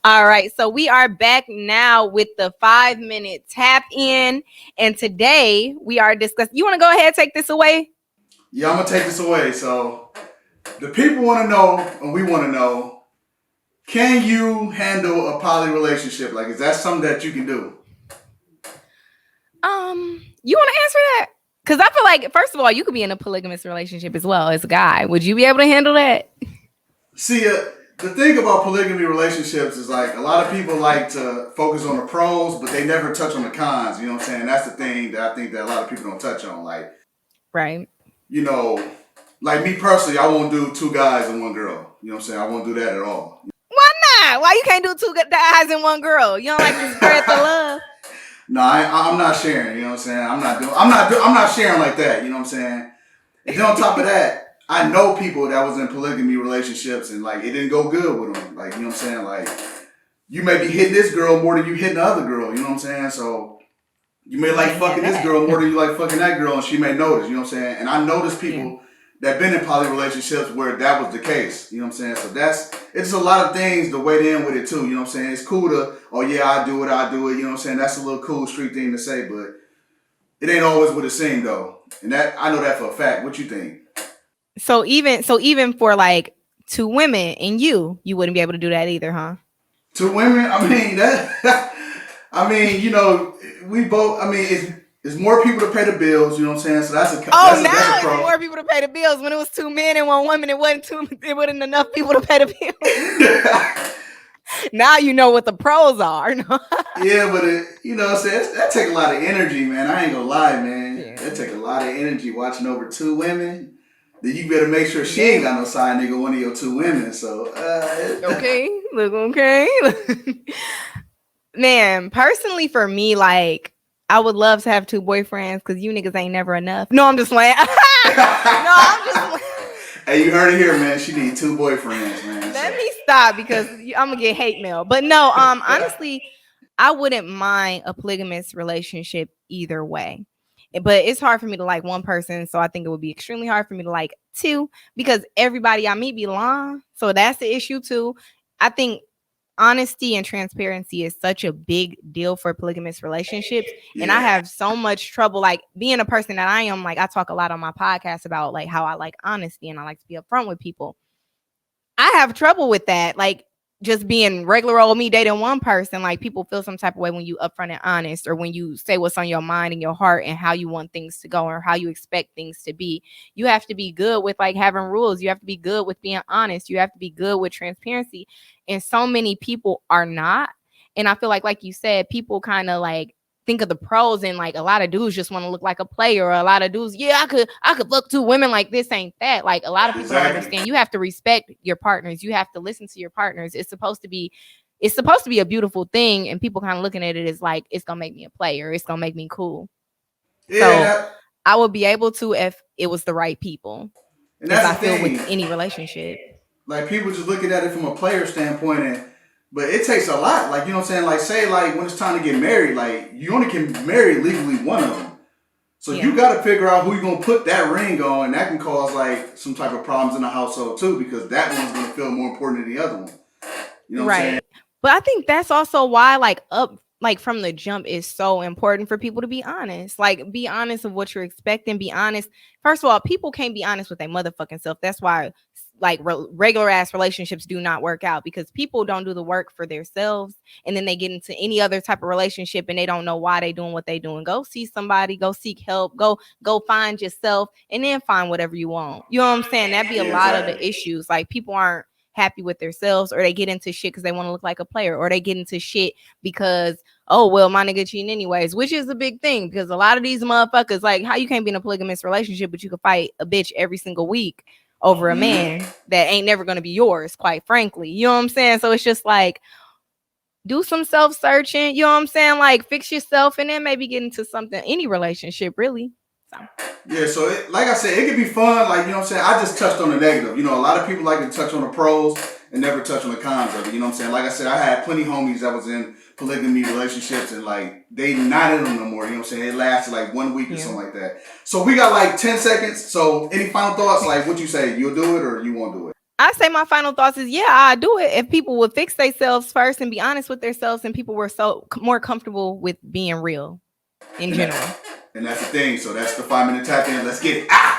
All right, so we are back now with the 5 minute tap in, and today we are discussing. You want to go ahead and take this away? Yeah, I'm gonna take this away. So the people want to know, and we want to know: can you handle a poly relationship? Like, is that something that you can do? You want to answer that? Because I feel like, first of all, you could be in a polygamous relationship as well as a guy. Would you be able to handle that? See, the thing about polygamy relationships is like a lot of people like to focus on the pros, but they never touch on the cons. You know what I'm saying? That's the thing that I think that a lot of people don't touch on. Like, Right. you know, like me personally, I won't do two guys and one girl. You know what I'm saying? I won't do that at all. Why not? Why you can't do two guys and one girl? You don't like to spread the love? No, I'm not sharing. You know what I'm saying? I'm not sharing like that. You know what I'm saying? And then on top of that, I know people that was in polygamy relationships and like it didn't go good with them. Like, you know what I'm saying? Like, you may be hitting this girl more than you hitting the other girl. You know what I'm saying? So you may like fucking this girl more than you like fucking that girl, and she may notice. You know what I'm saying? And I noticed people that been in poly relationships where that was the case. You know what I'm saying? So it's a lot of things to wait in with it too. You know what I'm saying? It's cool to, oh yeah, I do it. You know what I'm saying? That's a little cool street thing to say, but it ain't always what it seemed though. And that I know that for a fact. What you think? So even for like two women and you wouldn't be able to do that either, huh? Two women, I mean that. I mean, you know, we both. I mean, it's more people to pay the bills. You know what I'm saying? So that's a It's pro. more people to pay the bills. When it was two men and one woman, it wasn't two. It wasn't enough people to pay the bills. Now you know what the pros are. Yeah, but you know what I'm saying? That take a lot of energy, man. I ain't gonna lie, man. Yeah. That take a lot of energy watching over two women. Then you better make sure she ain't got no side nigga, one of your two women. So, Okay, look, okay. Man, personally for me, like I would love to have two boyfriends because you niggas ain't never enough. No, I'm just playing. No, I'm just. Hey, you heard it here, man. She need two boyfriends, man. Let me stop because I'm gonna get hate mail. But no, honestly, I wouldn't mind a polygamous relationship either way. But it's hard for me to like one person, so I think it would be extremely hard for me to like two because everybody I meet be lying. So that's the issue too. I think honesty and transparency is such a big deal for polygamous relationships. And I have so much trouble, like being a person that I am, like I talk a lot on my podcast about like how I like honesty and I like to be upfront with people. I have trouble with that. Like just being regular old me dating one person, like people feel some type of way when you upfront and honest or when you say what's on your mind and your heart and how you want things to go or how you expect things to be. You have to be good with like having rules. You have to be good with being honest. You have to be good with transparency. And so many people are not. And I feel like you said, people kind of like think of the pros and like a lot of dudes just want to look like a player or a lot of dudes, I could fuck two women, like this ain't that. Like a lot of people don't understand. You have to respect your partners. You have to listen to your partners. It's supposed to be a beautiful thing, and people kind of looking at it as like it's gonna make me a player, it's gonna make me cool. So I would be able to if it was the right people. And that's I the feel thing. with any relationship. Like people just looking at it from a player standpoint, but it takes a lot. Like, you know what I'm saying? Like, say like when it's time to get married, like you only can marry legally one of them. So you got to figure out who you're gonna put that ring on, and that can cause like some type of problems in the household too, because that one's gonna feel more important than the other one. You know what I'm saying? But I think that's also why like from the jump is so important for people to be honest. Like be honest of what you're expecting. Be honest. First of all, people can't be honest with their motherfucking self. That's why like regular ass relationships do not work out because people don't do the work for themselves, and then they get into any other type of relationship and they don't know why they doing what they doing. Go see somebody, go seek help, go find yourself, and then find whatever you want. You know what I'm saying? That'd be a lot of the issues. Like people aren't happy with themselves, or they get into shit because they want to look like a player, or they get into shit because oh well my nigga cheating anyways, which is a big thing because a lot of these motherfuckers, like how you can't be in a polygamous relationship but you can fight a bitch every single week over a man that ain't never going to be yours, quite frankly. You know what I'm saying? So it's just like do some self-searching, you know what I'm saying? Like fix yourself and then maybe get into something, any relationship really. So like I said, it could be fun. Like, you know what I'm saying? I just touched on the negative. You know, a lot of people like to touch on the pros and never touch on the cons of it. You know what I'm saying? Like I said, I had plenty homies that was in polygamy relationships and like they not in them no more. You know what I'm saying? It lasted like 1 week or something like that. So we got like 10 seconds. So any final thoughts? Like what you say? You'll do it or you won't do it? I say my final thoughts is I do it if people would fix themselves first and be honest with themselves, and people were so more comfortable with being real in And, general. and that's the thing. So that's the 5 minute tap in. Let's get it. Ah!